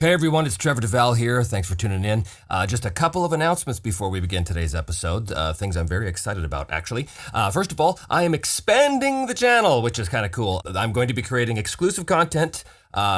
Hey everyone, it's Trevor Devall here. Thanks for tuning in. Just a couple of announcements before we begin today's episode. Things I'm very excited about, actually. First of all, I am expanding the channel, which is kind of cool. I'm going to be creating exclusive content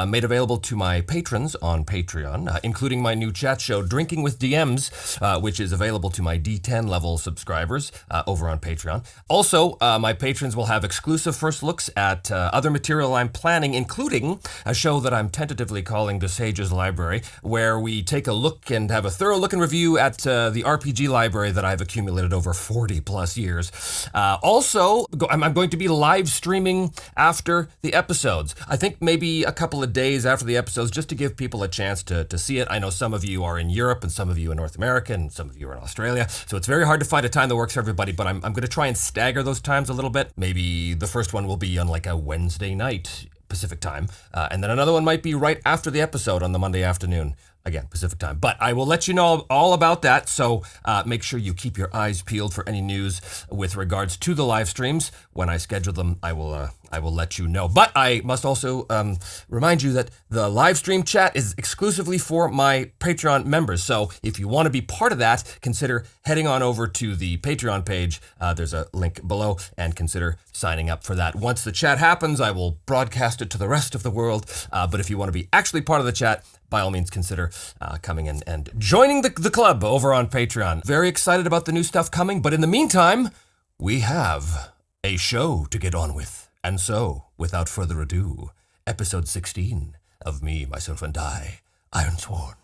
made available to my patrons on Patreon, including my new chat show, Drinking with DMs, which is available to my D10 level subscribers over on Patreon. Also, my patrons will have exclusive first looks at other material I'm planning, including a show that I'm tentatively calling The Sage's Library, where we take a look and have a thorough look and review at the RPG library that I've accumulated over 40 plus years. Also, I'm going to be live streaming after the episodes. I think maybe a couple of days after the episodes, just to give people a chance to see it. I know some of you are in Europe and some of you in North America and some of you are in Australia, so it's very hard to find a time that works for everybody, but I'm going to try and stagger those times a little bit. Maybe the first one will be on like a Wednesday night Pacific time, and then another one might be right after the episode on the Monday afternoon, again, Pacific time. But I will let you know all about that, so make sure you keep your eyes peeled for any news with regards to the live streams. When I schedule them, I will let you know. But I must also remind you that the live stream chat is exclusively for my Patreon members. So if you want to be part of that, consider heading on over to the Patreon page. There's a link below, and consider signing up for that. Once the chat happens, I will broadcast it to the rest of the world. But if you want to be actually part of the chat, by all means, consider coming in and joining the club over on Patreon. Very excited about the new stuff coming, but in the meantime, we have a show to get on with. And so, without further ado, episode 16 of Me, Myself, and I, Ironsworn.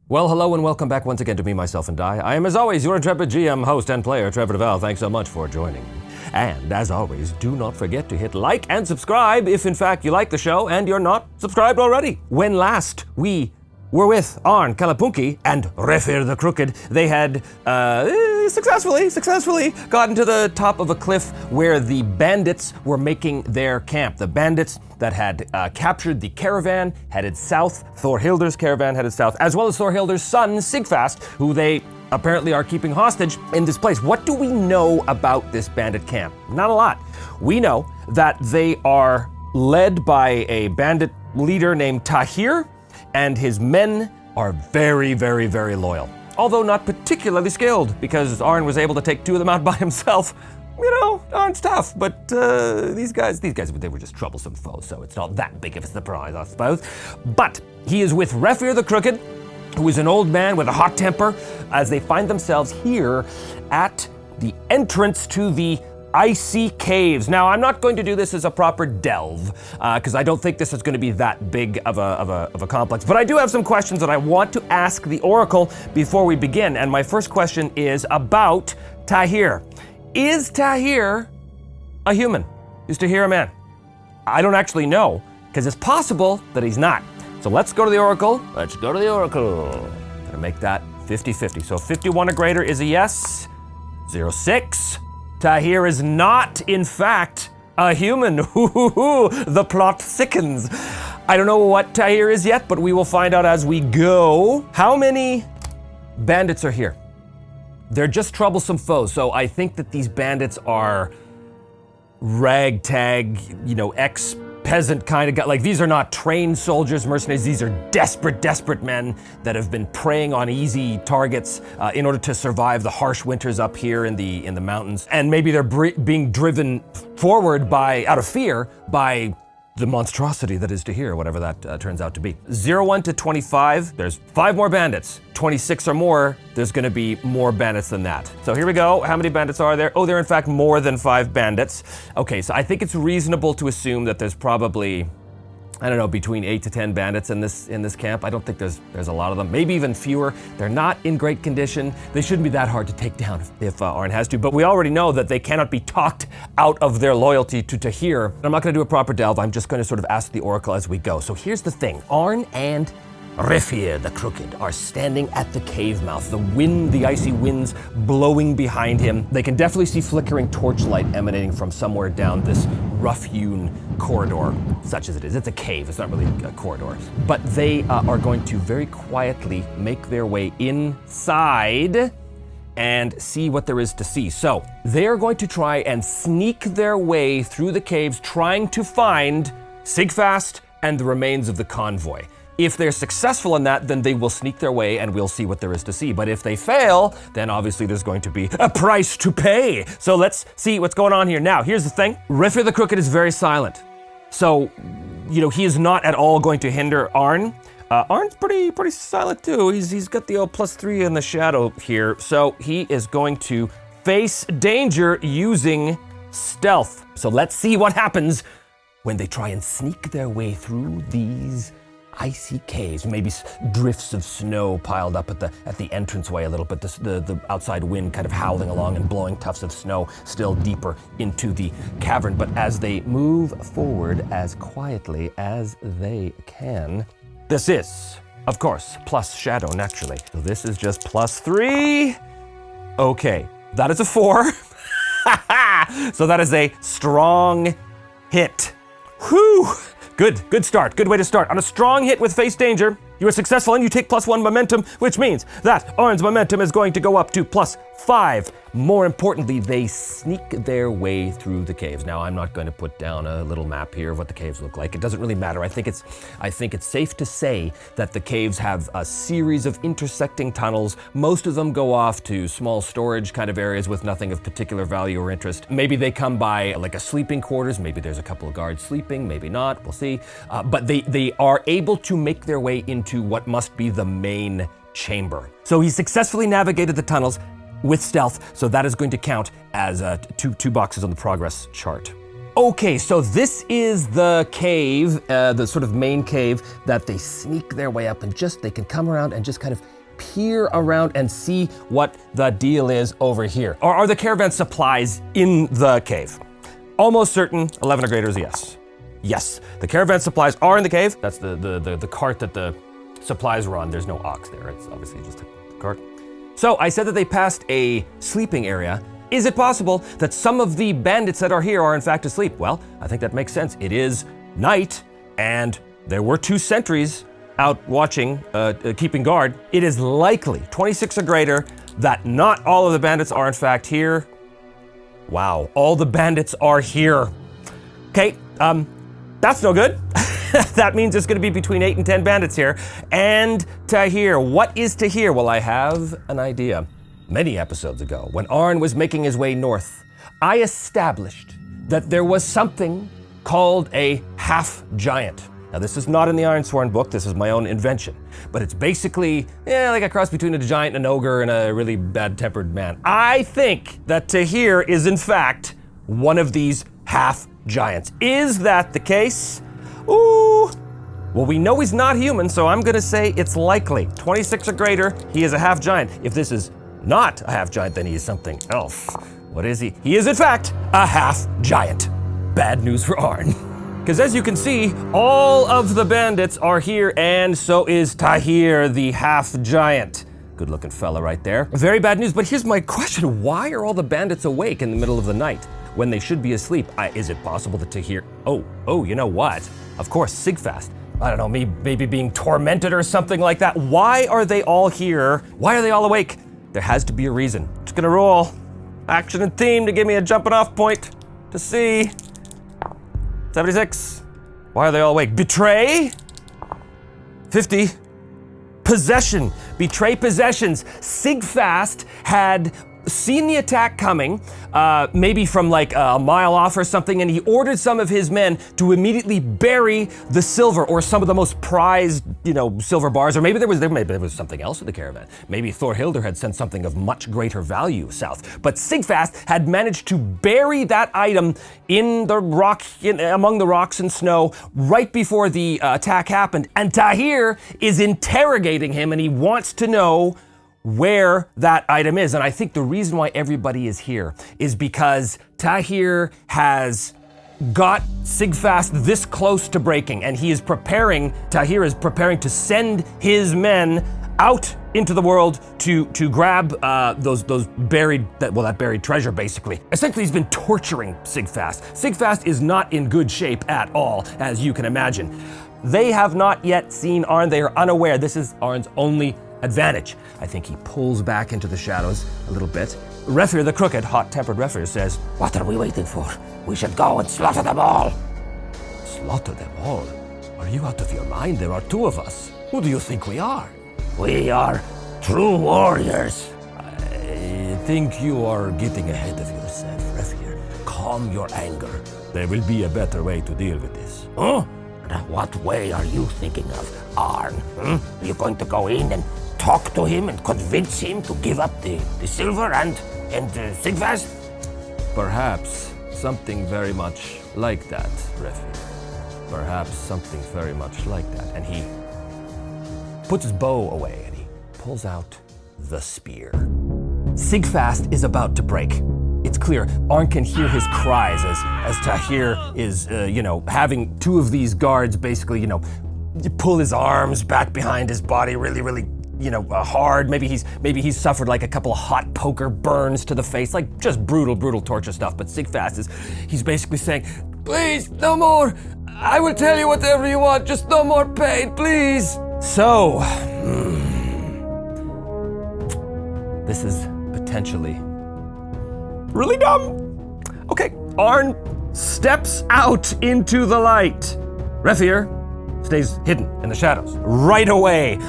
Well, hello and welcome back once again to Me, Myself, and I. I am, as always, your intrepid GM, host, and player, Trevor Devall. Thanks so much for joining. And, as always, do not forget to hit like and subscribe if, in fact, you like the show and you're not subscribed already. When last we were with Arn Kalapunki and Refir the Crooked, they had successfully gotten to the top of a cliff where the bandits were making their camp. The bandits that had captured the caravan headed south. Thorhilder's caravan headed south, as well as Thorhilder's son, Sigfast, who they apparently are keeping hostage in this place. What do we know about this bandit camp? Not a lot. We know that they are led by a bandit leader named Tahir, and his men are very, very, very loyal. Although not particularly skilled, because Arn was able to take two of them out by himself. You know, Arn's tough, but these guys, they were just troublesome foes, so it's not that big of a surprise, I suppose. But he is with Refir the Crooked, who is an old man with a hot temper, as they find themselves here at the entrance to the icy caves. Now, I'm not going to do this as a proper delve, because I don't think this is going to be that big of a complex. But I do have some questions that I want to ask the Oracle before we begin. And my first question is about Tahir. Is Tahir a human? Is Tahir a man? I don't actually know, because it's possible that he's not. So let's go to the Oracle. Let's go to the Oracle. Gonna make that 50-50. So 51 or greater is a yes. 06. Tahir is not, in fact, a human. The plot thickens. I don't know what Tahir is yet, but we will find out as we go. How many bandits are here? They're just troublesome foes, so I think that these bandits are ragtag, ex-peasant kind of guy. Like, these are not trained soldiers, mercenaries. These are desperate men that have been preying on easy targets in order to survive the harsh winters up here in the mountains. And maybe they're being driven forward out of fear by the monstrosity that is Tahir, whatever that turns out to be. 01 to 25, there's 5 more bandits. 26 or more, there's gonna be more bandits than that. So here we go. How many bandits are there? Oh, there are in fact more than 5 bandits. Okay, so I think it's reasonable to assume that there's probably, I don't know, between 8 to 10 bandits in this camp. I don't think there's a lot of them, maybe even fewer. They're not in great condition. They shouldn't be that hard to take down if Arn has to, but we already know that they cannot be talked out of their loyalty to Tahir. I'm not gonna do a proper delve, I'm just gonna sort of ask the Oracle as we go. So here's the thing, Arn and Refir the Crooked are standing at the cave mouth, the icy winds blowing behind him. They can definitely see flickering torchlight emanating from somewhere down this rough-hewn corridor, such as it is. It's a cave, it's not really a corridor. But they are going to very quietly make their way inside and see what there is to see. So they're going to try and sneak their way through the caves, trying to find Sigfast and the remains of the convoy. If they're successful in that, then they will sneak their way and we'll see what there is to see. But if they fail, then obviously there's going to be a price to pay. So let's see what's going on here. Now, here's the thing. Refir the Crooked is very silent. So, he is not at all going to hinder Arn. Arn's pretty silent too. He's got the +3 in the shadow here. So he is going to face danger using stealth. So let's see what happens when they try and sneak their way through these icy caves, maybe drifts of snow piled up at the entranceway a little bit, the outside wind kind of howling along and blowing tufts of snow still deeper into the cavern. But as they move forward as quietly as they can, this is, of course, plus shadow naturally. So this is just +3. Okay, that is a 4. So that is a strong hit. Whew! Good start, good way to start. On a strong hit with face danger, you are successful and you take +1 momentum, which means that Arn's momentum is going to go up to +5. More importantly, they sneak their way through the caves. Now, I'm not going to put down a little map here of what the caves look like. It doesn't really matter. I think it's safe to say that the caves have a series of intersecting tunnels. Most of them go off to small storage kind of areas with nothing of particular value or interest. Maybe they come by like a sleeping quarters. Maybe there's a couple of guards sleeping, maybe not, we'll see. But they are able to make their way into what must be the main chamber. So he successfully navigated the tunnels with stealth, so that is going to count as two boxes on the progress chart. Okay, so this is the cave, the sort of main cave that they sneak their way up and they can come around and just kind of peer around and see what the deal is over here. Are the caravan supplies in the cave? Almost certain, 11 or greater is a yes. Yes, the caravan supplies are in the cave. That's the cart that the supplies were on. There's no ox there, it's obviously just a cart. So I said that they passed a sleeping area. Is it possible that some of the bandits that are here are in fact asleep? Well, I think that makes sense. It is night and there were 2 sentries out watching, keeping guard. It is likely, 26 or greater, that not all of the bandits are in fact here. Wow, all the bandits are here. Okay, that's no good. That means it's gonna be between 8 and 10 bandits here. And Tahir, what is Tahir? Well, I have an idea. Many episodes ago, when Arn was making his way north, I established that there was something called a half-giant. Now, this is not in the Ironsworn book, this is my own invention. But it's basically, like a cross between a giant and an ogre and a really bad-tempered man. I think that Tahir is, in fact, one of these half-giants. Is that the case? Ooh. Well, we know he's not human, so I'm gonna say it's likely. 26 or greater, he is a half-giant. If this is not a half-giant, then he is something else. What is he? He is, in fact, a half-giant. Bad news for Arn. Because as you can see, all of the bandits are here, and so is Tahir, the half-giant. Good-looking fella right there. Very bad news, but here's my question. Why are all the bandits awake in the middle of the night when they should be asleep? Is it possible that Tahir... Oh, you know what? Of course, Sigfast. I don't know, maybe being tormented or something like that. Why are they all here? Why are they all awake? There has to be a reason. Just gonna roll action and theme to give me a jumping off point to see. 76. Why are they all awake? Betray? 50. Possession. Betray possessions. Sigfast had seen the attack coming, maybe from like a mile off or something, and he ordered some of his men to immediately bury the silver or some of the most prized, silver bars, or maybe there was something else in the caravan. Maybe Thorhildr had sent something of much greater value south. But Sigfast had managed to bury that item in the rock, among the rocks and snow right before the attack happened. And Tahir is interrogating him, and he wants to know where that item is. And I think the reason why everybody is here is because Tahir has got Sigfast this close to breaking, and Tahir is preparing to send his men out into the world to grab that buried treasure, basically. Essentially, he's been torturing Sigfast. Sigfast is not in good shape at all, as you can imagine. They have not yet seen Arn. They are unaware. This is Arn's only advantage. I think he pulls back into the shadows a little bit. Refir the Crooked, hot-tempered Refir, says, "What are we waiting for? We should go and slaughter them all." Slaughter them all? Are you out of your mind? There are two of us. Who do you think we are? We are true warriors. I think you are getting ahead of yourself, Refir. Calm your anger. There will be a better way to deal with this. Huh? What way are you thinking of, Arn? Are you going to go in and talk to him and convince him to give up the silver and Sigfast? Perhaps something very much like that, Refir. Perhaps something very much like that. And he puts his bow away and he pulls out the spear. Sigfast is about to break. It's clear. Arn can hear his cries as Tahir is, having two of these guards basically, pull his arms back behind his body really, hard. Maybe he's suffered like a couple of hot poker burns to the face, like just brutal torture stuff. But Sigfast he's basically saying, "Please, no more. I will tell you whatever you want. Just no more pain, please." So, this is potentially really dumb. Okay, Arn steps out into the light. Refir stays hidden in the shadows. Right away,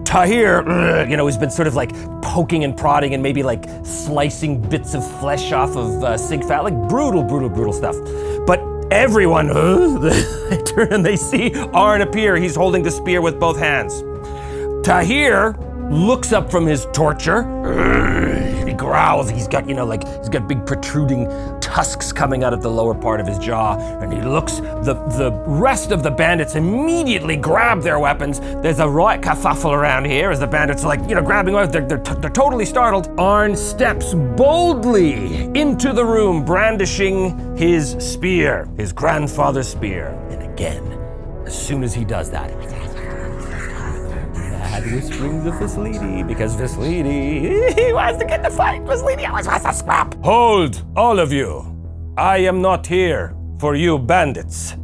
Tahir, has been sort of like poking and prodding and maybe like slicing bits of flesh off of Sigfast, like brutal stuff. But everyone, they turn and they see Arn appear. He's holding the spear with both hands. Tahir looks up from his torture. He growls. He's got, he's got big protruding tusks coming out of the lower part of his jaw. And he looks, the rest of the bandits immediately grab their weapons. There's a right kerfuffle around here as the bandits are grabbing weapons. They're totally startled. Arn steps boldly into the room, brandishing his spear, his grandfather's spear. And again, as soon as he does that, whisperings of this lady, because this lady, he wants to get the fight. This lady always wants to scrap. Hold, all of you. I am not here for you bandits.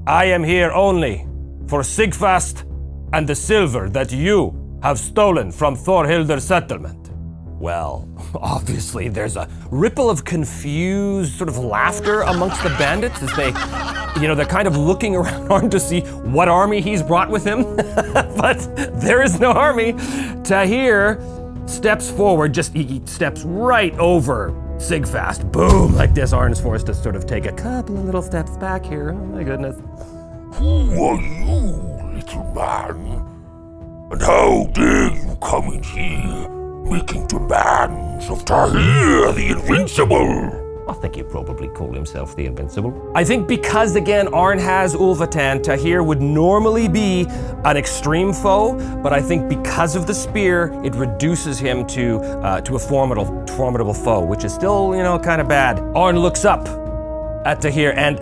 I am here only for Sigfast and the silver that you have stolen from Thorhilder's settlement. Well, obviously there's a ripple of confused sort of laughter amongst the bandits as they, they're kind of looking around Arn to see what army he's brought with him. But there is no army. Tahir steps forward, he steps right over Sigfast. Boom, like this. Arn's forced to sort of take a couple of little steps back here. Oh my goodness. Who are you, little man? And how dare you come in here making demands of Tahir the Invincible? I think he'd probably call himself the Invincible. I think because, again, Arn has Ulvatan, Tahir would normally be an extreme foe, but I think because of the spear, it reduces him to a formidable foe, which is still, kind of bad. Arn looks up at Tahir, and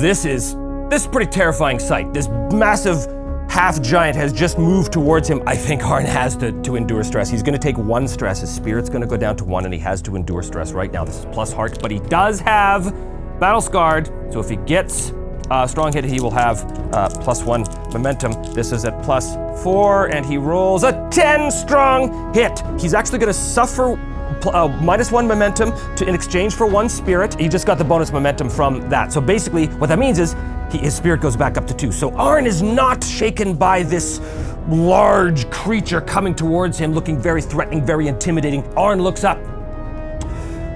this is a pretty terrifying sight. This massive half-giant has just moved towards him. I think Arn has to endure stress. He's going to take one stress. His spirit's going to go down to 1, and he has to endure stress right now. This is plus hearts, but he does have Battle Scarred, so if he gets a strong hit, he will have +1 momentum. This is at +4, and he rolls a 10 strong hit. He's actually going to suffer -1 momentum in exchange for 1 spirit. He just got the bonus momentum from that. So basically, what that means is his spirit goes back up to 2. So Arn is not shaken by this large creature coming towards him, looking very threatening, very intimidating. Arn looks up,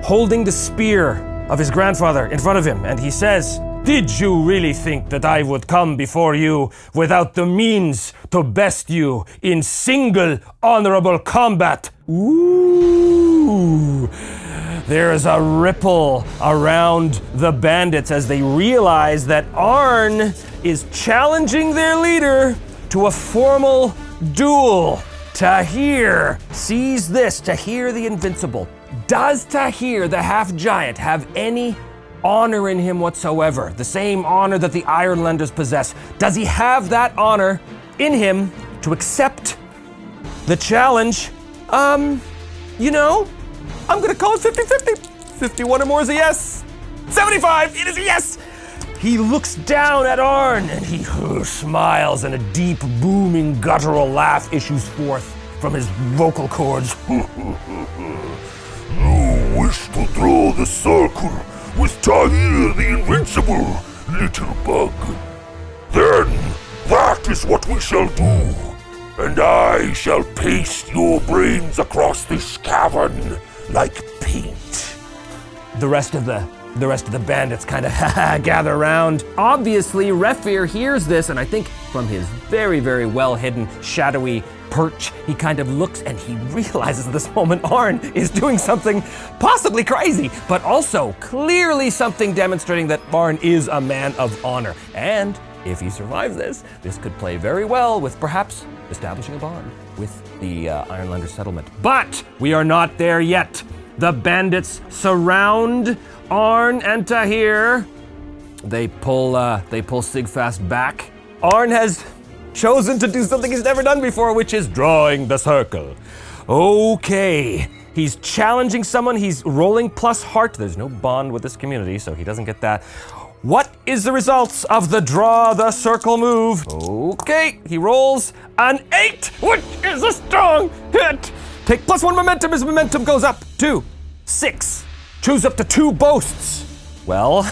holding the spear of his grandfather in front of him, and he says, "Did you really think that I would come before you without the means to best you in single honorable combat?" Ooh. There is a ripple around the bandits as they realize that Arn is challenging their leader to a formal duel. Tahir sees this. Tahir the Invincible. Does Tahir the half-giant have any honor in him whatsoever, the same honor that the Ironlanders possess. Does he have that honor in him to accept the challenge? You know, I'm gonna call it 50-50. 51 or more is a yes. 75, it is a yes. He looks down at Arn and he smiles, and a deep, booming, guttural laugh issues forth from his vocal cords. You wish to throw the circle with Tahir the Invincible, little bug. Then that is what we shall do, and I shall paste your brains across this cavern like paint. The rest of the bandits kind of gather around. Obviously, Refir hears this, and I think from his very, very well hidden, shadowy perch, he kind of looks and he realizes at this moment Arn is doing something possibly crazy, but also clearly something demonstrating that Arn is a man of honor. And if he survives this could play very well with perhaps establishing a bond with the Ironlander settlement. But we are not there yet. The bandits surround Arn and Tahir. They pull Sigfast back. Arn has chosen to do something he's never done before, which is drawing the circle. Okay, he's challenging someone. He's rolling plus heart. There's no bond with this community, so he doesn't get that. What is the results of the draw the circle move? Okay, he rolls an 8, which is a strong hit. Take +1 momentum. His momentum goes up to 6. Choose up to 2 boasts. Well,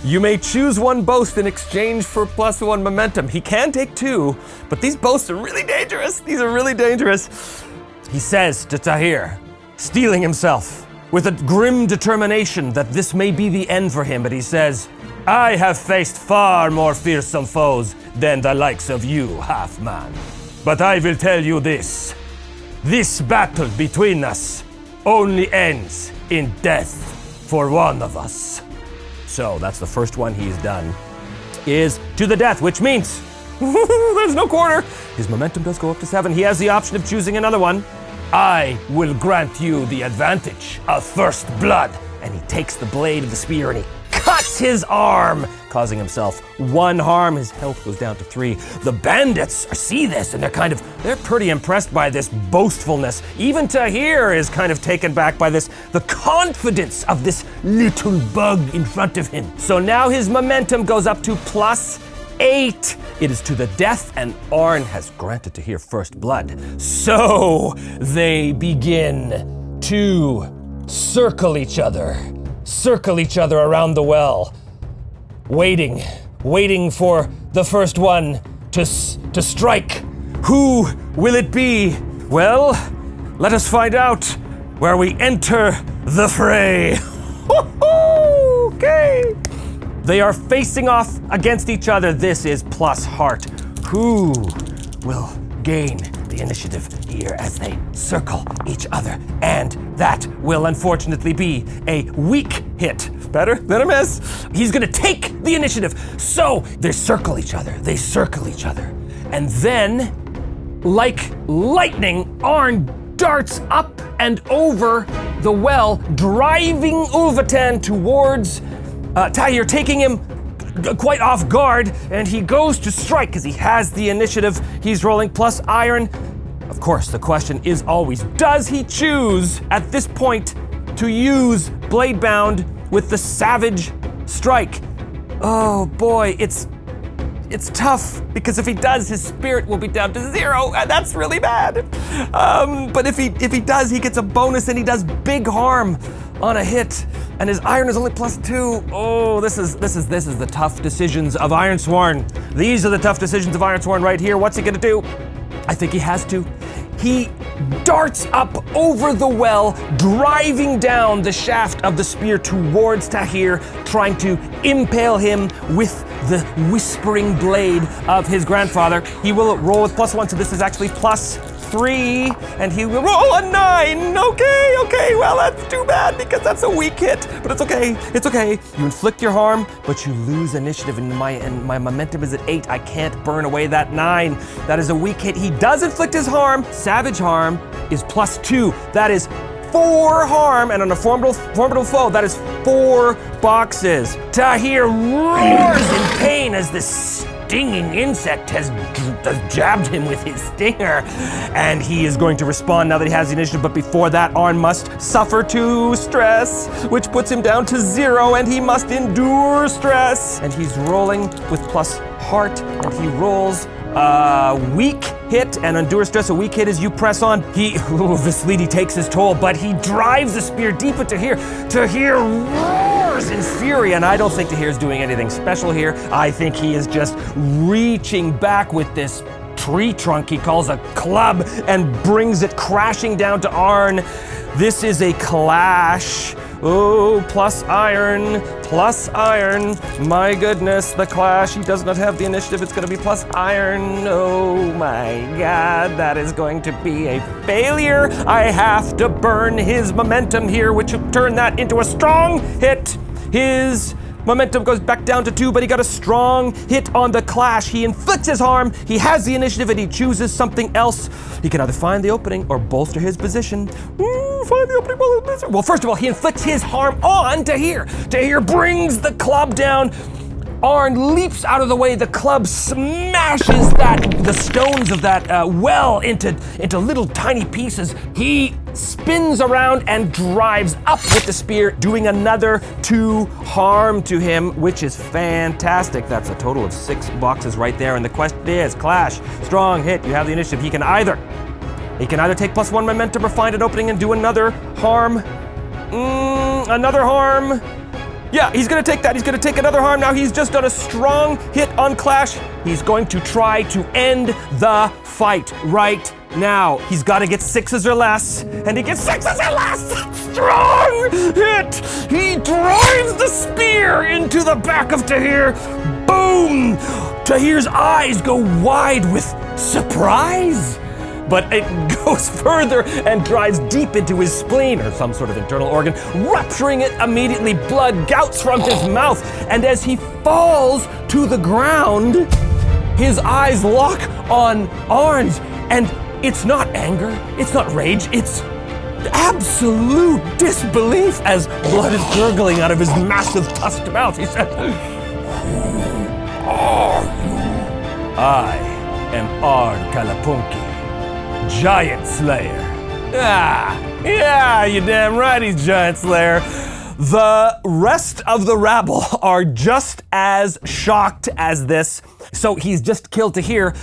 you may choose 1 boast in exchange for +1 momentum. He can take 2, but these boasts are really dangerous. These are really dangerous. He says to Tahir, steeling himself with a grim determination that this may be the end for him, but he says, I have faced far more fearsome foes than the likes of you, half-man. But I will tell you this. This battle between us only ends in death for one of us. So that's the first one he's done, is to the death, which means there's no quarter. His momentum does go up to 7. He has the option of choosing another one. I will grant you the advantage of first blood. And he takes the blade of the spear and he cuts his arm, causing himself 1 harm. His health goes down to 3. The bandits see this and they're pretty impressed by this boastfulness. Even Tahir is kind of taken back by this, the confidence of this little bug in front of him. So now his momentum goes up to +8. It is to the death, and Arn has granted Tahir first blood. So they begin to circle each other around the well, waiting for the first one to strike. Who will it be? Well, let us find out where we enter the fray. Okay. They are facing off against each other. This is plus heart. Who will gain the initiative here as they circle each other? And that will unfortunately be a weak hit. Better than a miss. He's gonna take the initiative. So they circle each other. And then, like lightning, Arn darts up and over the well, driving Ulvatan towards Tahir, taking him quite off guard, and he goes to strike because he has the initiative. He's rolling plus iron. Of course, the question is always, does he choose at this point to use Bladebound with the Savage Strike? Oh boy, it's tough, because if he does, his spirit will be down to 0, and that's really bad. But if he does, he gets a bonus and he does big harm on a hit, and his iron is only +2. Oh, this is the tough decisions of Ironsworn. These are the tough decisions of Ironsworn right here. What's he gonna do? I think he has to. He darts up over the well, driving down the shaft of the spear towards Tahir, trying to impale him with the whispering blade of his grandfather. He will roll with +1, so this is actually +3, and he will roll a 9. Okay, well, that's too bad because that's a weak hit, but it's okay. You inflict your harm, but you lose initiative, and my momentum is at 8. I can't burn away that 9. That is a weak hit. He does inflict his harm. Savage harm is +2. That is 4 harm, and on a formidable foe, that is 4 boxes. Tahir roars in pain as this stinging insect has jabbed him with his stinger, and he is going to respond now that he has the initiative. But before that, Arn must suffer 2 stress, which puts him down to 0, and he must endure stress. And he's rolling with plus heart, and he rolls weak hit and endure stress. A weak hit is you press on. This lady takes his toll, but he drives the spear deep into Tahir. Tahir roars in fury, and I don't think Tahir's doing anything special here. I think he is just reaching back with this tree trunk he calls a club and brings it crashing down to Arn. This is a clash. Oh, plus iron. My goodness, the clash. He does not have the initiative. It's going to be plus iron. Oh my God, that is going to be a failure. I have to burn his momentum here, which will turn that into a strong hit. His momentum goes back down to 2, but he got a strong hit on the clash. He inflicts his harm, he has the initiative, and he chooses something else. He can either find the opening or bolster his position. Find the opening, bolster his position. Well, first of all, he inflicts his harm on Tahir. Tahir brings the club down. Arn leaps out of the way. The club smashes the stones of that well into little tiny pieces. He spins around and drives up with the spear, doing another 2 harm to him, which is fantastic. That's a total of 6 boxes right there. And the question is, clash, strong hit. You have the initiative. He can either take plus 1 momentum or find an opening and do another harm. Another harm. Yeah, he's gonna take that. He's gonna take another harm. Now he's just done a strong hit on Clash. He's going to try to end the fight right now. He's gotta get 6s or less, and he gets 6s or less. Strong hit. He drives the spear into the back of Tahir. Boom! Tahir's eyes go wide with surprise. But it goes further and drives deep into his spleen or some sort of internal organ, rupturing it immediately. Blood gouts from his mouth, and as he falls to the ground, his eyes lock on Arn's, and it's not anger, it's not rage, it's absolute disbelief as blood is gurgling out of his massive tusked mouth. He said, "Who are you?" "I am Arn Kalapunki, Giant Slayer." Yeah, you're damn right he's Giant Slayer. The rest of the rabble are just as shocked as this. So he's just killed Tahir.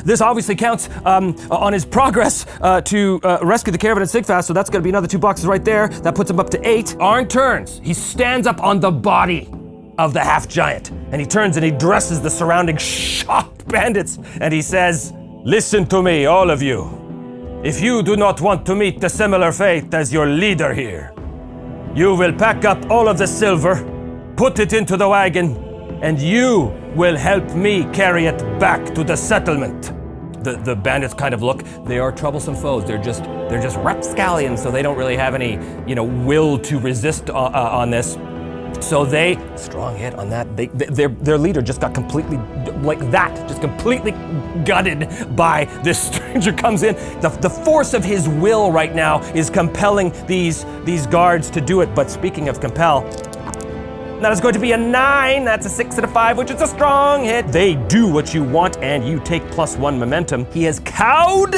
This obviously counts on his progress to rescue the caravan at Sigfast, so that's gonna be another 2 boxes right there. That puts him up to 8. Arn turns. He stands up on the body of the half-giant, and he turns and he addresses the surrounding shocked bandits, and he says, "Listen to me, all of you. If you do not want to meet the similar fate as your leader here, you will pack up all of the silver, put it into the wagon, and you will help me carry it back to the settlement." The bandits kind of look. They are troublesome foes. They're just rapscallions, so they don't really have any, will to resist on this. So they, strong hit on that. Their leader just got completely, just completely gutted by this stranger comes in. The force of his will right now is compelling these guards to do it. But speaking of compel, that is going to be a 9. That's a 6 and a 5, which is a strong hit. They do what you want, and you take plus 1 momentum. He has cowed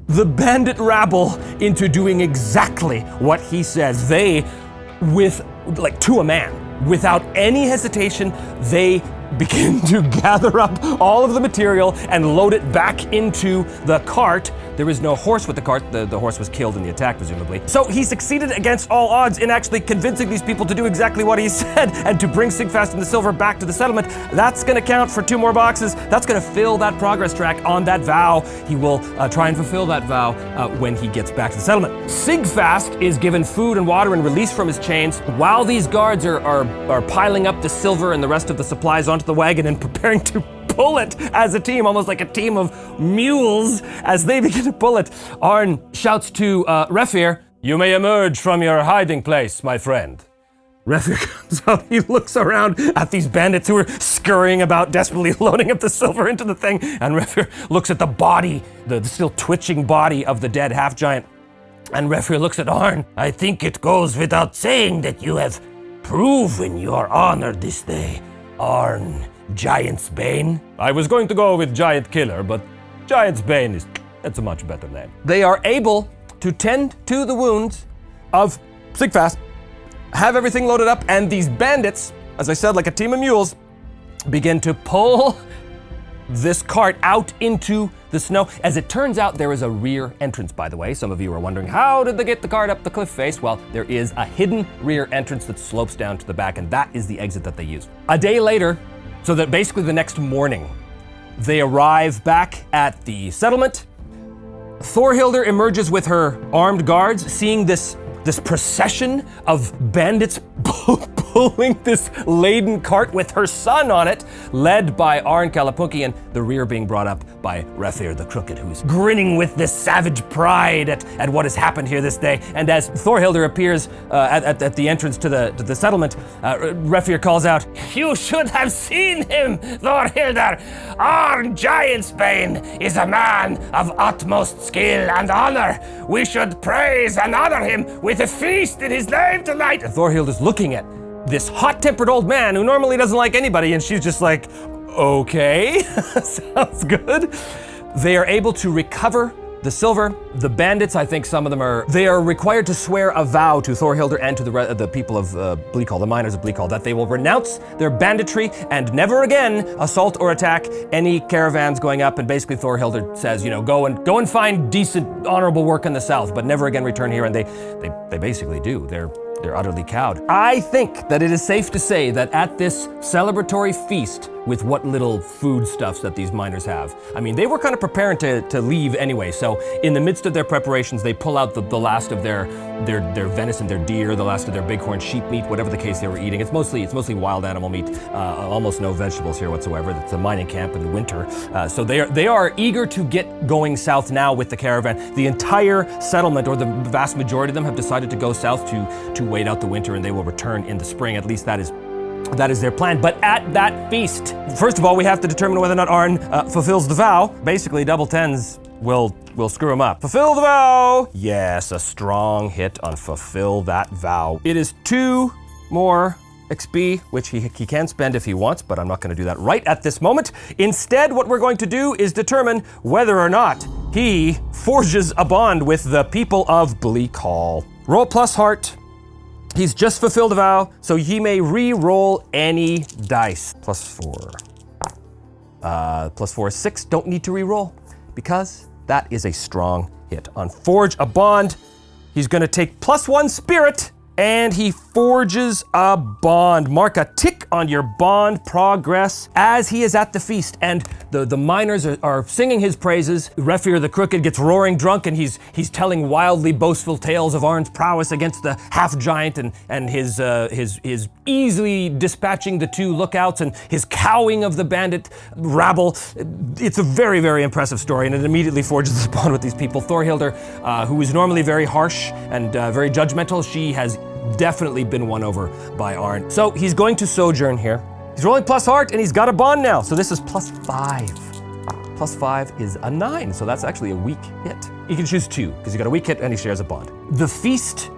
the bandit rabble into doing exactly what he says. They, to a man, without any hesitation, they begin to gather up all of the material and load it back into the cart. There is no horse with the cart. The horse was killed in the attack, presumably. So he succeeded against all odds in actually convincing these people to do exactly what he said and to bring Sigfast and the silver back to the settlement. That's gonna count for 2 more boxes. That's gonna fill that progress track on that vow. He will try and fulfill that vow when he gets back to the settlement. Sigfast is given food and water and released from his chains while these guards are piling up the silver and the rest of the supplies onto the wagon and preparing to pull it as a team, almost like a team of mules as they begin to pull it. Arn shouts to Refir, "You may emerge from your hiding place, my friend." Refir comes out, he looks around at these bandits who are scurrying about, desperately loading up the silver into the thing, and Refir looks at the body, the still twitching body of the dead half-giant. And Refir looks at Arn. I think it goes without saying that you have proven your honor this day, Arn Giant's Bane. I was going to go with Giant Killer, but Giant's Bane that's a much better name. They are able to tend to the wounds of Sigfast, have everything loaded up, and these bandits, as I said, like a team of mules, begin to pull this cart out into the snow. As it turns out, there is a rear entrance, by the way. Some of you are wondering, how did they get the cart up the cliff face? Well, there is a hidden rear entrance that slopes down to the back, and that is the exit that they use. A day later, so that basically the next morning, they arrive back at the settlement. Thorhildur emerges with her armed guards, seeing this procession of bandits pulling this laden cart with her son on it, led by Arn Kalapunki, and the rear being brought up by Refir the Crooked, who's grinning with this savage pride at what has happened here this day. And as Thorhildur appears at the entrance to the settlement, Refir calls out, "You should have seen him, Thorhildur! Arn Giantsbane is a man of utmost skill and honor. We should praise and honor him with a feast in his name tonight." And Thorhildur's looking at this hot-tempered old man who normally doesn't like anybody, and she's just like, okay, sounds good. They are able to recover the silver. The bandits, I think some of them they are required to swear a vow to Thorhildur and to the people of Bleakhall, the miners of Bleakhall, that they will renounce their banditry and never again assault or attack any caravans going up. And basically Thorhildur says, go and find decent, honorable work in the south, but never again return here. And they basically do. They're utterly cowed. I think that it is safe to say that at this celebratory feast, with what little foodstuffs that these miners have, I mean, they were kind of preparing to leave anyway. So in the midst of their preparations, they pull out the last of their venison, their deer, the last of their bighorn sheep meat, whatever the case they were eating. It's mostly wild animal meat, almost no vegetables here whatsoever. It's a mining camp in the winter. So they are eager to get going south now with the caravan. The entire settlement, or the vast majority of them, have decided to go south to wait out the winter, and they will return in the spring. At least that is their plan. But at that feast, first of all, we have to determine whether or not Arn fulfills the vow. Basically, double tens will screw him up. Fulfill the vow! Yes, a strong hit on fulfill that vow. It is 2 more XP, which he can spend if he wants, but I'm not going to do that right at this moment. Instead, what we're going to do is determine whether or not he forges a bond with the people of Bleakhall. Roll plus heart. He's just fulfilled a vow, so he may re-roll any dice. +4. +4 is 6. Don't need to re-roll, because that is a strong hit. On Forge a Bond, he's gonna take +1 spirit, and he forges a bond. Mark a tick on your bond progress as he is at the feast, and the miners are singing his praises. Refir the Crooked gets roaring drunk, and he's telling wildly boastful tales of Arn's prowess against the half-giant and his easily dispatching the 2 lookouts and his cowing of the bandit rabble. It's a very, very impressive story, and it immediately forges this bond with these people. Thorhildur, who is normally very harsh and very judgmental, she has definitely been won over by Arn. So he's going to sojourn here. He's rolling plus heart, and he's got a bond now. So this is +5. +5 is a 9, so that's actually a weak hit. He can choose 2, because he got a weak hit and he shares a bond. The feast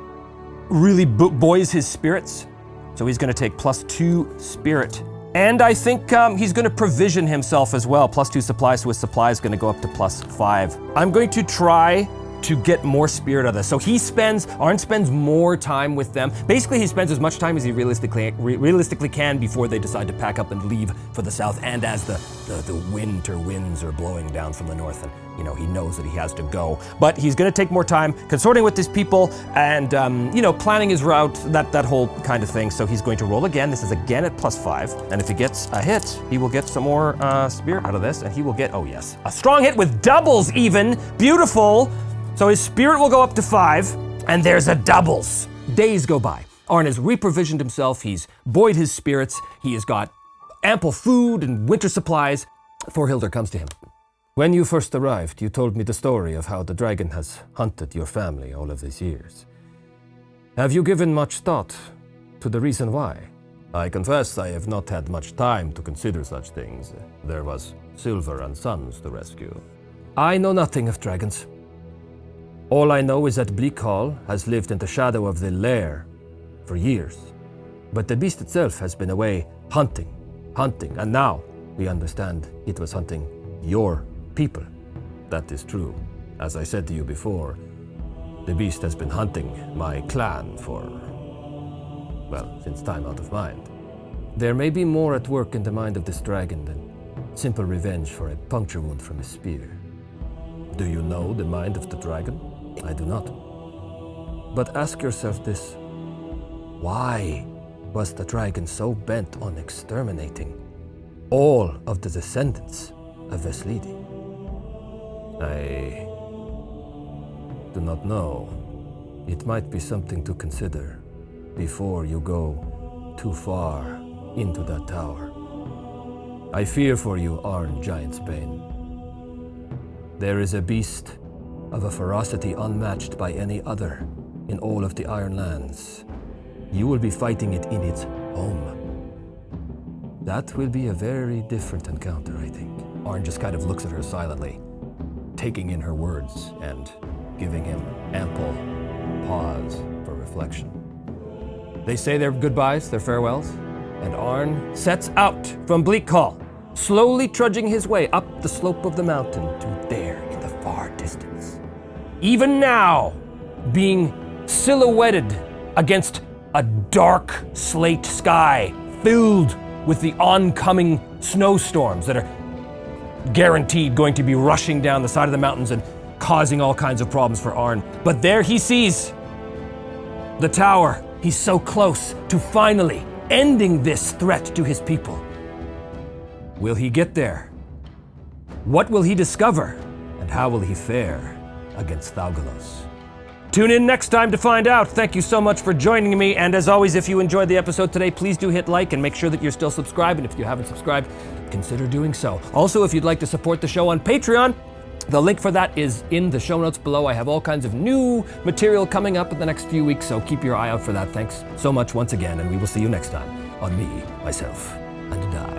really buoys his spirits, so he's gonna take +2 spirit. And I think he's gonna provision himself as well. +2 supply, so his supply is gonna go up to +5. I'm going to try to get more spirit out of this. So Arn spends more time with them. Basically, he spends as much time as he realistically can before they decide to pack up and leave for the south, and as the winter winds are blowing down from the north, and he knows that he has to go. But he's gonna take more time consorting with these people and planning his route, that whole kind of thing. So he's going to roll again. This is again at +5, and if he gets a hit, he will get some more spirit out of this, and he will get, oh yes, a strong hit with doubles even. Beautiful. So his spirit will go up to 5, and there's a doubles. Days go by. Arn has reprovisioned himself. He's buoyed his spirits. He has got ample food and winter supplies. Thorhildur comes to him. When you first arrived, you told me the story of how the dragon has hunted your family all of these years. Have you given much thought to the reason why? I confess I have not had much time to consider such things. There was Silver and Sons to rescue. I know nothing of dragons. All I know is that Bleak Hall has lived in the shadow of the lair for years. But the beast itself has been away hunting, and now we understand it was hunting your people. That is true. As I said to you before, the beast has been hunting my clan for, well, since time out of mind. There may be more at work in the mind of this dragon than simple revenge for a puncture wound from a spear. Do you know the mind of the dragon? I do not. But ask yourself this. Why was the dragon so bent on exterminating all of the descendants of Veslidi? I do not know. It might be something to consider before you go too far into that tower. I fear for you, Arn Giantsbane. There is a beast of a ferocity unmatched by any other in all of the Iron Lands. You will be fighting it in its home. That will be a very different encounter, I think. Arn just kind of looks at her silently, taking in her words and giving him ample pause for reflection. They say their goodbyes, their farewells, and Arn sets out from Bleak Hall, slowly trudging his way up the slope of the mountain to there in the far distance. Even now, being silhouetted against a dark slate sky filled with the oncoming snowstorms that are guaranteed going to be rushing down the side of the mountains and causing all kinds of problems for Arn. But there he sees the tower. He's so close to finally ending this threat to his people. Will he get there? What will he discover? And how will he fare against Thaugalos? Tune in next time to find out. Thank you so much for joining me. And as always, if you enjoyed the episode today, please do hit like and make sure that you're still subscribed. And if you haven't subscribed, consider doing so. Also, if you'd like to support the show on Patreon, the link for that is in the show notes below. I have all kinds of new material coming up in the next few weeks, so keep your eye out for that. Thanks so much once again, and we will see you next time on Me, Myself, and I.